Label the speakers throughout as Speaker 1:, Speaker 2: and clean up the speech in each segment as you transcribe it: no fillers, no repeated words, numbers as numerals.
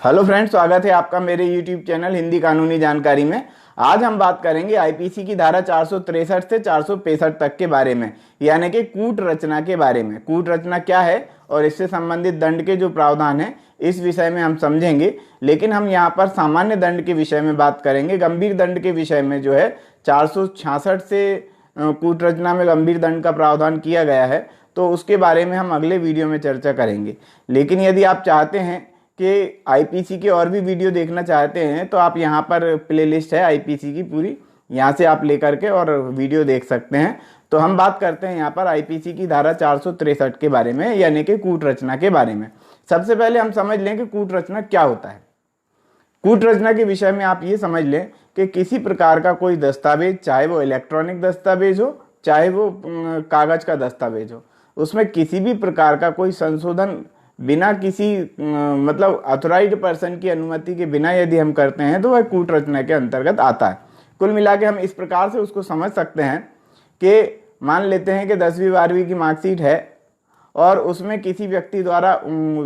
Speaker 1: Hello friends, स्वागत है आपका मेरे यूट्यूब चैनल हिंदी कानूनी जानकारी में। आज हम बात करेंगे आईपीसी की धारा 463 से 465 तक के बारे में, यानी कि कूट रचना के बारे में। कूट रचना क्या है और इससे संबंधित दंड के जो प्रावधान है इस विषय में हम समझेंगे। लेकिन हम यहाँ पर सामान्य दंड के विषय में बात करेंगे। गंभीर दंड के विषय में जो है 466 से कूट रचना में गंभीर दंड का प्रावधान किया गया है, तो उसके बारे में हम अगले वीडियो में चर्चा करेंगे। लेकिन यदि आप चाहते हैं कि आईपीसी के और भी वीडियो देखना चाहते हैं तो आप यहाँ पर प्लेलिस्ट है आईपीसी की पूरी, यहाँ से आप लेकर के और वीडियो देख सकते हैं। तो हम बात करते हैं यहाँ पर आईपीसी की धारा 463 के बारे में, यानी कि कूट रचना के बारे में। सबसे पहले हम समझ लें कि कूट रचना क्या होता है। कूट रचना के विषय में आप ये समझ लें कि किसी प्रकार का कोई दस्तावेज, चाहे वो इलेक्ट्रॉनिक दस्तावेज हो चाहे वो कागज का दस्तावेज हो, उसमें किसी भी प्रकार का कोई संशोधन बिना किसी मतलब अथोराइज्ड पर्सन की अनुमति के बिना यदि हम करते हैं तो वह कूट रचना के अंतर्गत आता है। कुल मिला के हम इस प्रकार से उसको समझ सकते हैं कि मान लेते हैं कि 10वीं 12वीं की मार्कशीट है और उसमें किसी व्यक्ति द्वारा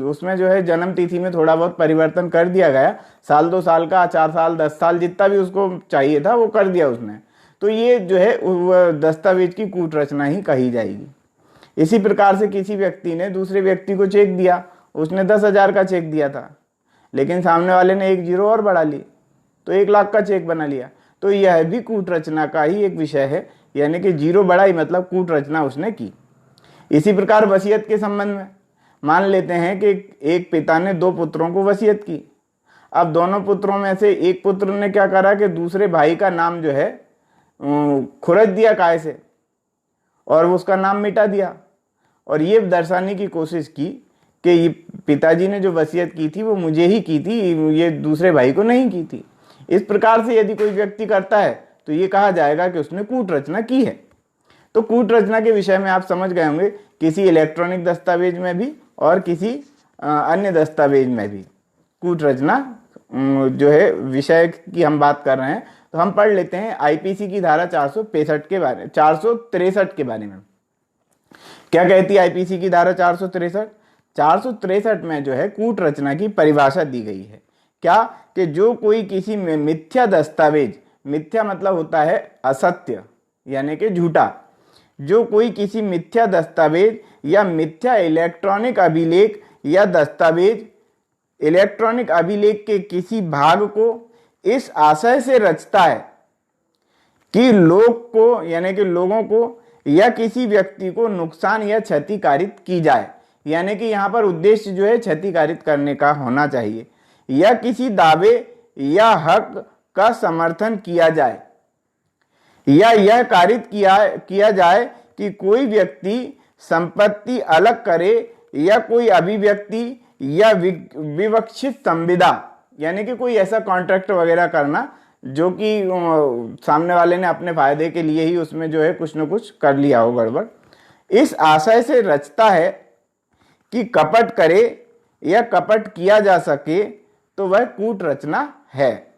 Speaker 1: उसमें जो है जन्म तिथि में थोड़ा बहुत परिवर्तन कर दिया गया, साल 2 साल का, 4 साल, 10 साल, जितना भी उसको चाहिए था वो कर दिया उसने, तो ये जो है वह दस्तावेज की कूट रचना ही कही जाएगी। इसी प्रकार से किसी व्यक्ति ने दूसरे व्यक्ति को चेक दिया, उसने 10,000 का चेक दिया था, लेकिन सामने वाले ने 1 जीरो और बढ़ा ली तो 1 लाख का चेक बना लिया, तो यह भी कूट रचना का ही एक विषय है, यानी कि जीरो बढ़ाई मतलब कूट रचना उसने की। इसी प्रकार वसीयत के संबंध में मान लेते हैं कि एक पिता ने 2 पुत्रों को वसीयत की। अब दोनों पुत्रों में से एक पुत्र ने क्या करा कि दूसरे भाई का नाम जो है खुरच दिया काय से और उसका नाम मिटा दिया, और ये दर्शाने की कोशिश की कि ये पिताजी ने जो वसीयत की थी वो मुझे ही की थी, ये दूसरे भाई को नहीं की थी। इस प्रकार से यदि कोई व्यक्ति करता है तो ये कहा जाएगा कि उसने कूट रचना की है। तो कूट रचना के विषय में आप समझ गए होंगे, किसी इलेक्ट्रॉनिक दस्तावेज में भी और किसी अन्य दस्तावेज में भी कूट रचना जो है विषय की हम बात कर रहे हैं। तो हम पढ़ लेते हैं आईपीसी की धारा 463 के बारे में। क्या कहती है आईपीसी की धारा 463 में जो है कूट रचना की परिभाषा दी गई है। क्या कि जो कोई किसी मिथ्या दस्तावेज, मिथ्या मतलब होता है असत्य यानी कि झूठा, जो कोई किसी मिथ्या दस्तावेज या मिथ्या इलेक्ट्रॉनिक अभिलेख या दस्तावेज इलेक्ट्रॉनिक अभिलेख के किसी भाग को इस आशय से रचता है कि लोग को यानी कि लोगों को या किसी व्यक्ति को नुकसान या क्षति कारित की जाए, यानी कि यहाँ पर उद्देश्य जो है क्षति कारित करने का होना चाहिए, या किसी दावे या हक का समर्थन किया जाए, या यह कारित किया जाए कि कोई व्यक्ति संपत्ति अलग करे या कोई अभिव्यक्ति या विवक्षित संविदा, यानी कि कोई ऐसा कॉन्ट्रैक्ट वगैरह करना जो कि सामने वाले ने अपने फायदे के लिए ही उसमें जो है कुछ न कुछ कर लिया हो गड़बड़, इस आशय से रचता है कि कपट करे या कपट किया जा सके, तो वह कूट रचना है।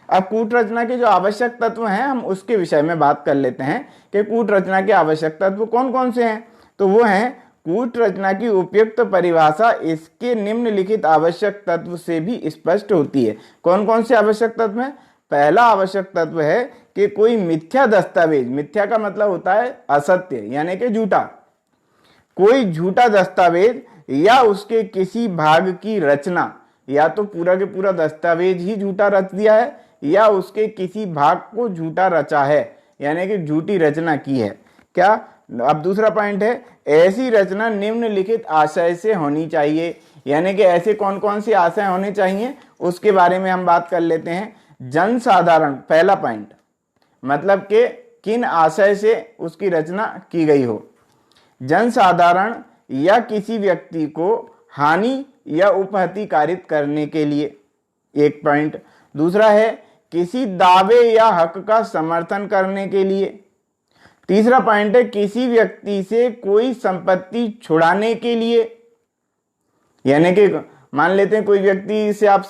Speaker 1: अब कूट रचना के जो आवश्यक तत्व हैं हम उसके विषय में बात कर लेते हैं कि कूट रचना के आवश्यक तत्व कौन कौन से हैं। तो वो हैं, कूट रचना की उपयुक्त परिभाषा इसके निम्नलिखित आवश्यक तत्व से भी स्पष्ट होती है। कौन कौन से आवश्यक तत्व हैं? पहला आवश्यक तत्व है कि कोई मिथ्या दस्तावेज, मिथ्या का मतलब होता है असत्य यानी कि झूठा, कोई झूठा दस्तावेज या उसके किसी भाग की रचना, या तो पूरा के पूरा दस्तावेज ही झूठा रच दिया है या उसके किसी भाग को झूठा रचा है, यानी कि झूठी रचना की है। क्या? अब दूसरा पॉइंट है, ऐसी रचना निम्नलिखित आशय से होनी चाहिए, यानी कि ऐसे कौन कौन से आशय होने चाहिए उसके बारे में हम बात कर लेते हैं। जनसाधारण, पहला पॉइंट, मतलब कि किन आशय से उसकी रचना की गई हो। जनसाधारण या किसी व्यक्ति को हानि या उपहति कारित करने के लिए, एक पॉइंट। दूसरा है किसी दावे या हक का समर्थन करने के लिए। तीसरा पॉइंट है किसी व्यक्ति से कोई संपत्ति छुड़ाने के लिए, यानी कि मान लेते हैं कोई व्यक्ति से आप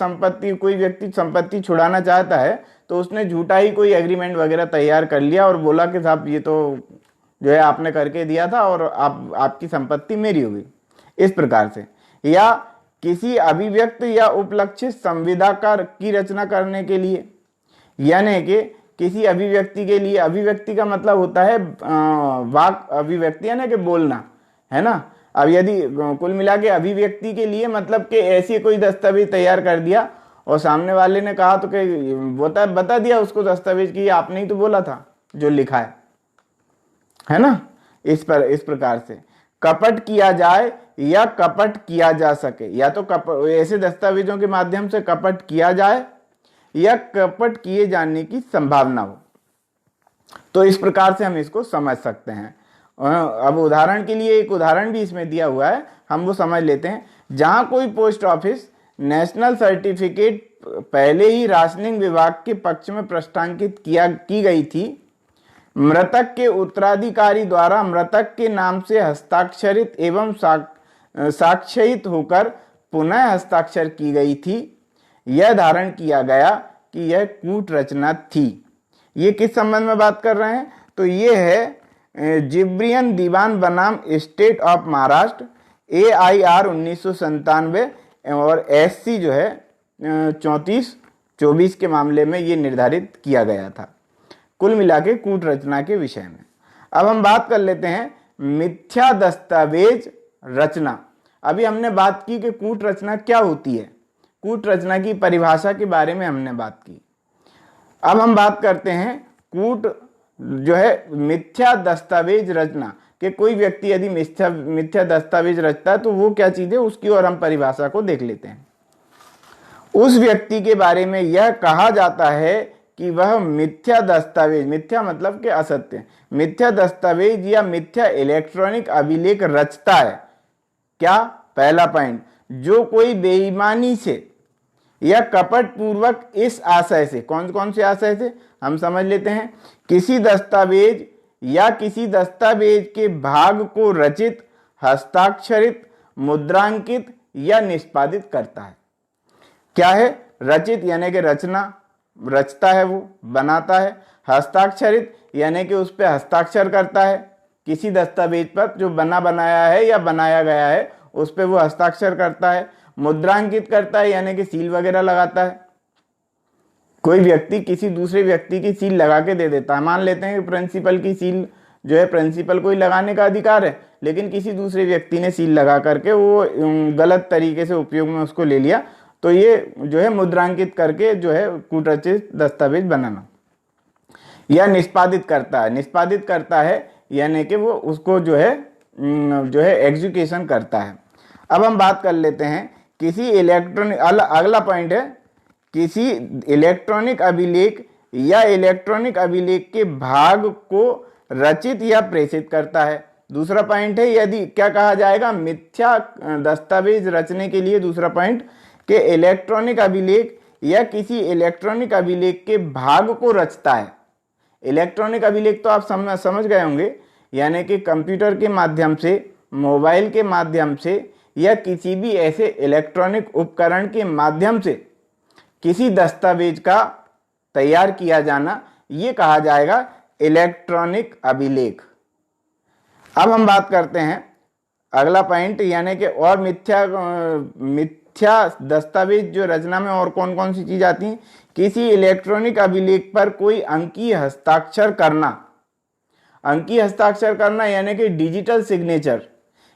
Speaker 1: कोई व्यक्ति संपत्ति छुड़ाना चाहता है तो उसने झूठा ही कोई एग्रीमेंट वगैरह तैयार कर लिया और बोला कि साहब ये तो जो है आपने करके दिया था और आपकी संपत्ति मेरी हो गई, इस प्रकार से। या किसी अभिव्यक्त या उपलक्षित संविदा की रचना करने के लिए, यानी कि किसी अभिव्यक्ति के लिए, अभिव्यक्ति का मतलब होता है वाक अभिव्यक्ति, यानी कि बोलना, है ना। अब यदि कुल मिला के अभिव्यक्ति के लिए मतलब कि ऐसी कोई दस्तावेज तैयार कर दिया और सामने वाले ने कहा तो कि बता दिया उसको दस्तावेज की आपने ही तो बोला था जो लिखा है ना। इस प्रकार से कपट किया जाए या कपट किया जा सके, या तो ऐसे दस्तावेजों के माध्यम से कपट किया जाए या कपट किए जाने की संभावना हो, तो इस प्रकार से हम इसको समझ सकते हैं। अब उदाहरण के लिए एक उदाहरण भी इसमें दिया हुआ है, हम वो समझ लेते हैं। जहां कोई पोस्ट ऑफिस नेशनल सर्टिफिकेट पहले ही राशनिंग विभाग के पक्ष में प्रस्तावित की गई थी, मृतक के उत्तराधिकारी द्वारा मृतक के नाम से हस्ताक्षरित एवं साक्ष्यित होकर पुनः हस्ताक्षर की गई थी, यह धारण किया गया कि यह कूट रचना थी। ये किस संबंध में बात कर रहे हैं, तो ये है जिब्रियन दीवान बनाम स्टेट ऑफ महाराष्ट्र AIR 1997 और SC जो है 34/24 के मामले में ये निर्धारित किया गया था, कुल मिला के कूट रचना के विषय में। अब हम बात कर लेते हैं मिथ्या दस्तावेज रचना। अभी हमने बात की कि कूट रचना क्या होती है, कूट रचना की परिभाषा के बारे में हमने बात की। अब हम बात करते हैं कूट जो है मिथ्या दस्तावेज रचना, कि कोई व्यक्ति यदि मिथ्या दस्तावेज रचता है तो वो क्या चीज है, उसकी और हम परिभाषा को देख लेते हैं। उस व्यक्ति के बारे में यह कहा जाता है कि वह मिथ्या दस्तावेज, मिथ्या मतलब कि असत्य, मिथ्या दस्तावेज या मिथ्या इलेक्ट्रॉनिक अभिलेख रचता है। क्या, पहला पॉइंट, जो कोई बेईमानी से या कपट पूर्वक इस आशय से, कौन कौन से आशय से हम समझ लेते हैं, किसी दस्तावेज या किसी दस्तावेज के भाग को रचित, हस्ताक्षरित, मुद्रांकित या निष्पादित करता है। क्या है, रचित यानी कि रचना, रचता है वो, बनाता है। हस्ताक्षरित यानी कि उस पर हस्ताक्षर करता है, किसी दस्तावेज पर जो बनाया है या बनाया गया है उस पर वो हस्ताक्षर करता है। मुद्रांकित करता है यानी कि सील वगैरह लगाता है। कोई व्यक्ति किसी दूसरे व्यक्ति की सील लगा के दे देता है, मान लेते हैं कि प्रिंसिपल की सील जो है, प्रिंसिपल को ही लगाने का अधिकार है, लेकिन किसी दूसरे व्यक्ति ने सील लगा करके वो गलत तरीके से उपयोग में उसको ले लिया, तो ये जो है मुद्रांकित करके जो है कूटरचित दस्तावेज बनाना। या निष्पादित करता है, निष्पादित करता है यानी कि वो उसको जो है एग्जीक्यूशन करता है। अब हम बात कर लेते हैं किसी इलेक्ट्रॉनिक, अगला पॉइंट है किसी इलेक्ट्रॉनिक अभिलेख या इलेक्ट्रॉनिक अभिलेख के भाग को रचित या प्रेषित करता है। दूसरा पॉइंट है, यदि क्या कहा जाएगा, मिथ्या दस्तावेज रचने के लिए दूसरा पॉइंट कि इलेक्ट्रॉनिक अभिलेख या किसी इलेक्ट्रॉनिक अभिलेख के भाग को रचता है। इलेक्ट्रॉनिक अभिलेख तो आप समझ गए होंगे, यानी कि कंप्यूटर के माध्यम से, मोबाइल के माध्यम से या किसी भी ऐसे इलेक्ट्रॉनिक उपकरण के माध्यम से किसी दस्तावेज का तैयार किया जाना, ये कहा जाएगा इलेक्ट्रॉनिक अभिलेख। अब हम बात करते हैं अगला पॉइंट, यानी कि और मिथ्या दस्तावेज जो रचना में और कौन कौन सी चीज आती हैं, किसी इलेक्ट्रॉनिक अभिलेख पर कोई अंकीय हस्ताक्षर करना। अंकीय हस्ताक्षर करना यानी कि डिजिटल सिग्नेचर,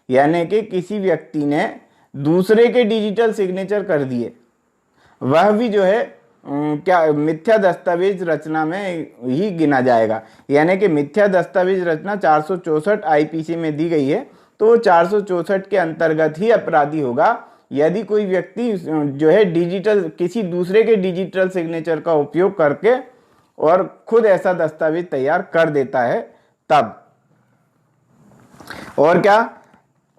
Speaker 1: यानी कि किसी व्यक्ति ने दूसरे के डिजिटल सिग्नेचर कर दिए, वह भी जो है क्या मिथ्या दस्तावेज रचना में ही गिना जाएगा। यानी कि मिथ्या दस्तावेज रचना 464 IPC में दी गई है, तो 464 के अंतर्गत ही अपराधी होगा यदि कोई व्यक्ति जो है डिजिटल, किसी दूसरे के डिजिटल सिग्नेचर का उपयोग करके और खुद ऐसा दस्तावेज तैयार कर देता है तब। और क्या,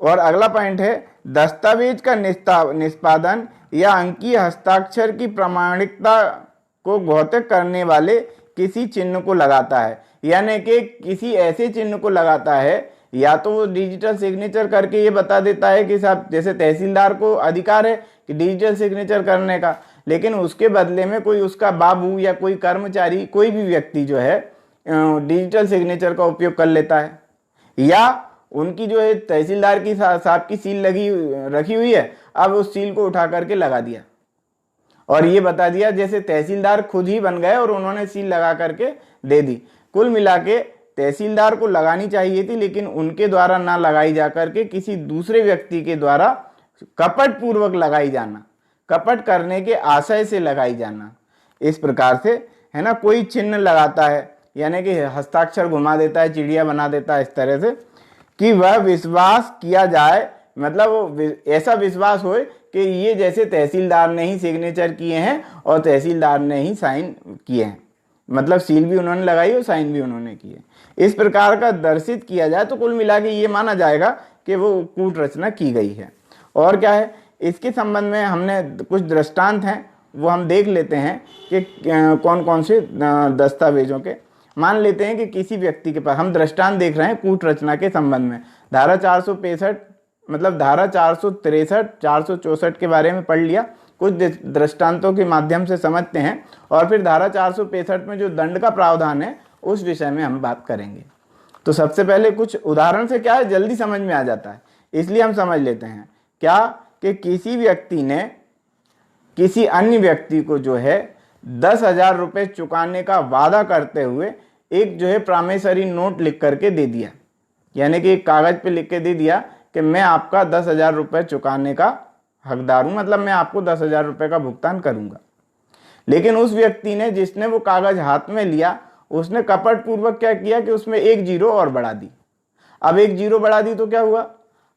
Speaker 1: और अगला पॉइंट है दस्तावेज का निष्पादन या अंकीय हस्ताक्षर की प्रामाणिकता को घोषित करने वाले किसी चिन्ह को लगाता है। यानी कि किसी ऐसे चिन्ह को लगाता है, या तो वो डिजिटल सिग्नेचर करके ये बता देता है कि साहब, जैसे तहसीलदार को अधिकार है कि डिजिटल सिग्नेचर करने का, लेकिन उसके बदले में कोई उसका बाबू या कोई कर्मचारी, कोई भी व्यक्ति जो है डिजिटल सिग्नेचर का उपयोग कर लेता है। या उनकी जो है तहसीलदार की साहब की सील रखी हुई है, अब उस सील को उठा करके लगा दिया और ये बता दिया जैसे तहसीलदार खुद ही बन गए और उन्होंने सील लगा करके दे दी। कुल मिला के तहसीलदार को लगानी चाहिए थी, लेकिन उनके द्वारा ना लगाई जा करके किसी दूसरे व्यक्ति के द्वारा कपट पूर्वक लगाई जाना, कपट करने के आशय से लगाई जाना। इस प्रकार से है ना, कोई चिन्ह लगाता है यानी कि हस्ताक्षर घुमा देता है, चिड़िया बना देता है इस तरह से कि वह विश्वास किया जाए, मतलब ऐसा विश्वास हो कि ये जैसे तहसीलदार ने ही सिग्नेचर किए हैं और तहसीलदार ने ही साइन किए हैं, मतलब सील भी उन्होंने लगाई और साइन भी उन्होंने किए। इस प्रकार का दर्शित किया जाए तो कुल मिला के ये माना जाएगा कि वो कूट रचना की गई है। और क्या है, इसके संबंध में हमने कुछ दृष्टांत हैं वो हम देख लेते हैं कि कौन कौन से दस्तावेजों के। मान लेते हैं कि किसी व्यक्ति के पास, हम दृष्टांत देख रहे हैं कूट रचना के संबंध में, धारा 465 मतलब धारा 463 464 के बारे में पढ़ लिया, कुछ दृष्टांतों के माध्यम से समझते हैं और फिर धारा 465 में जो दंड का प्रावधान है उस विषय में हम बात करेंगे। तो सबसे पहले कुछ उदाहरण से क्या है जल्दी समझ में आ जाता है, इसलिए हम समझ लेते हैं क्या कि किसी व्यक्ति ने किसी अन्य व्यक्ति को जो है 10,000 रुपये चुकाने का वादा करते हुए एक जो है प्रामिसरी नोट लिख करके दे दिया, यानी कि एक कागज पे लिख के दे दिया कि मैं आपका 10,000 रुपये चुकाने का हकदार हूं, मतलब मैं आपको 10,000 रुपये का भुगतान करूंगा। लेकिन उस व्यक्ति ने जिसने वो कागज हाथ में लिया उसने कपट पूर्वक क्या किया कि उसमें एक जीरो और बढ़ा दी। अब एक जीरो बढ़ा दी तो क्या हुआ,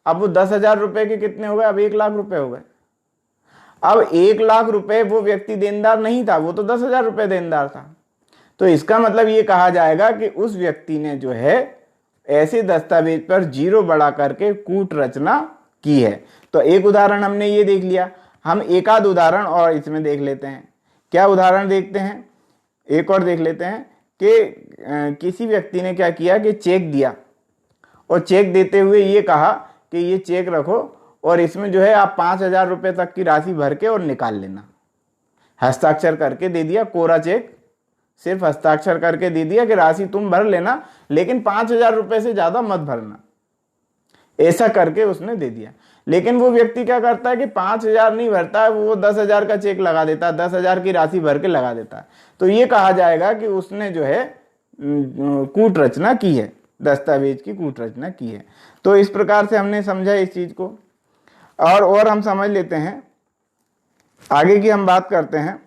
Speaker 1: अब वो 10,000 रुपये के कितने हो गए, अब 1,00,000 रुपये हो गए। अब 1,00,000 रुपये वो व्यक्ति देनदार नहीं था, वो तो 10,000 रुपये देनदार था। तो इसका मतलब ये कहा जाएगा कि उस व्यक्ति ने जो है ऐसे दस्तावेज पर जीरो बढ़ा करके कूट रचना की है। तो एक उदाहरण हमने ये देख लिया, हम एक आध उदाहरण और इसमें देख लेते हैं। क्या उदाहरण देखते हैं, एक और देख लेते हैं कि किसी व्यक्ति ने क्या किया कि चेक दिया और चेक देते हुए ये कहा कि ये चेक रखो और इसमें जो है आप 5,000 रुपये तक की राशि भर के और निकाल लेना। हस्ताक्षर करके दे दिया, कोरा चेक सिर्फ हस्ताक्षर करके दे दिया कि राशि तुम भर लेना लेकिन 5,000 रुपये से ज्यादा मत भरना, ऐसा करके उसने दे दिया। लेकिन वो व्यक्ति क्या करता है कि 5,000 नहीं भरता है, वो 10,000 का चेक लगा देता है, 10,000 की राशि भर के लगा देता है। तो ये कहा जाएगा कि उसने जो है कूट रचना की है, दस्तावेज की कूट रचना की है। तो इस प्रकार से हमने समझा इस चीज को और हम समझ लेते हैं, आगे की हम बात करते हैं।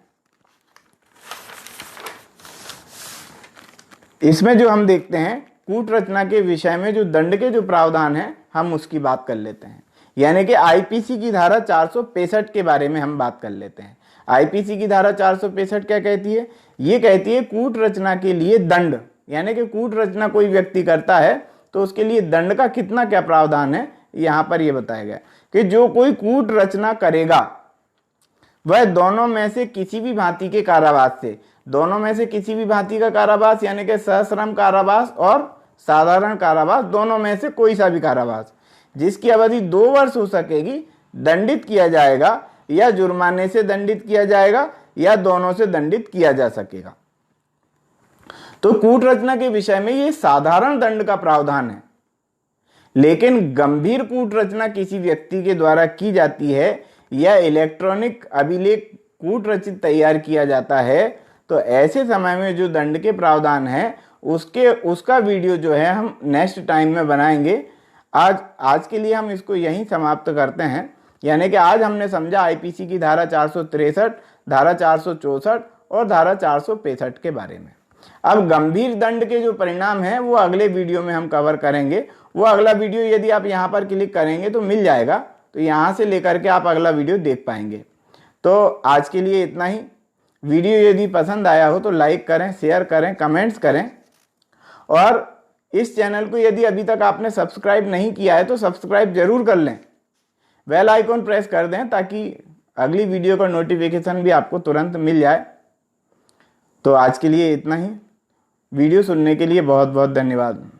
Speaker 1: इसमें जो हम देखते हैं कूट रचना के विषय में जो दंड के जो प्रावधान है हम उसकी बात कर लेते हैं, यानी कि आईपीसी की धारा 465 के बारे में हम बात कर लेते हैं। आईपीसी की धारा 465 क्या कहती है, ये कहती है कूट रचना के लिए दंड, यानी कि कूट रचना कोई व्यक्ति करता है तो उसके लिए दंड का कितना क्या प्रावधान है यहां पर यह बताया गया कि जो कोई कूट रचना करेगा वह दोनों में से किसी भी भांति के कारावास से, दोनों में से किसी भी भांति का कारावास यानी कि सश्रम कारावास और साधारण कारावास, दोनों में से कोई सा भी कारावास जिसकी अवधि 2 वर्ष हो सकेगी दंडित किया जाएगा, या जुर्माने से दंडित किया जाएगा या दोनों से दंडित किया जा सकेगा। तो कूट रचना के विषय में ये साधारण दंड का प्रावधान है। लेकिन गंभीर कूट रचना किसी व्यक्ति के द्वारा की जाती है या इलेक्ट्रॉनिक अभिलेख कूट रचित तैयार किया जाता है तो ऐसे समय में जो दंड के प्रावधान है उसका वीडियो जो है हम नेक्स्ट टाइम में बनाएंगे। आज के लिए हम इसको यहीं समाप्त करते हैं, यानी कि आज हमने समझा आईपीसी की धारा 463, धारा 464 और धारा 465 के बारे में। अब गंभीर दंड के जो परिणाम हैं वो अगले वीडियो में हम कवर करेंगे। वो अगला वीडियो यदि आप यहाँ पर क्लिक करेंगे तो मिल जाएगा, तो यहाँ से लेकर के आप अगला वीडियो देख पाएंगे। तो आज के लिए इतना ही। वीडियो यदि पसंद आया हो तो लाइक करें, शेयर करें, कमेंट्स करें और इस चैनल को यदि अभी तक आपने सब्सक्राइब नहीं किया है तो सब्सक्राइब जरूर कर लें, बेल आइकॉन प्रेस कर दें ताकि अगली वीडियो का नोटिफिकेशन भी आपको तुरंत मिल जाए। तो आज के लिए इतना ही। वीडियो सुनने के लिए बहुत बहुत धन्यवाद।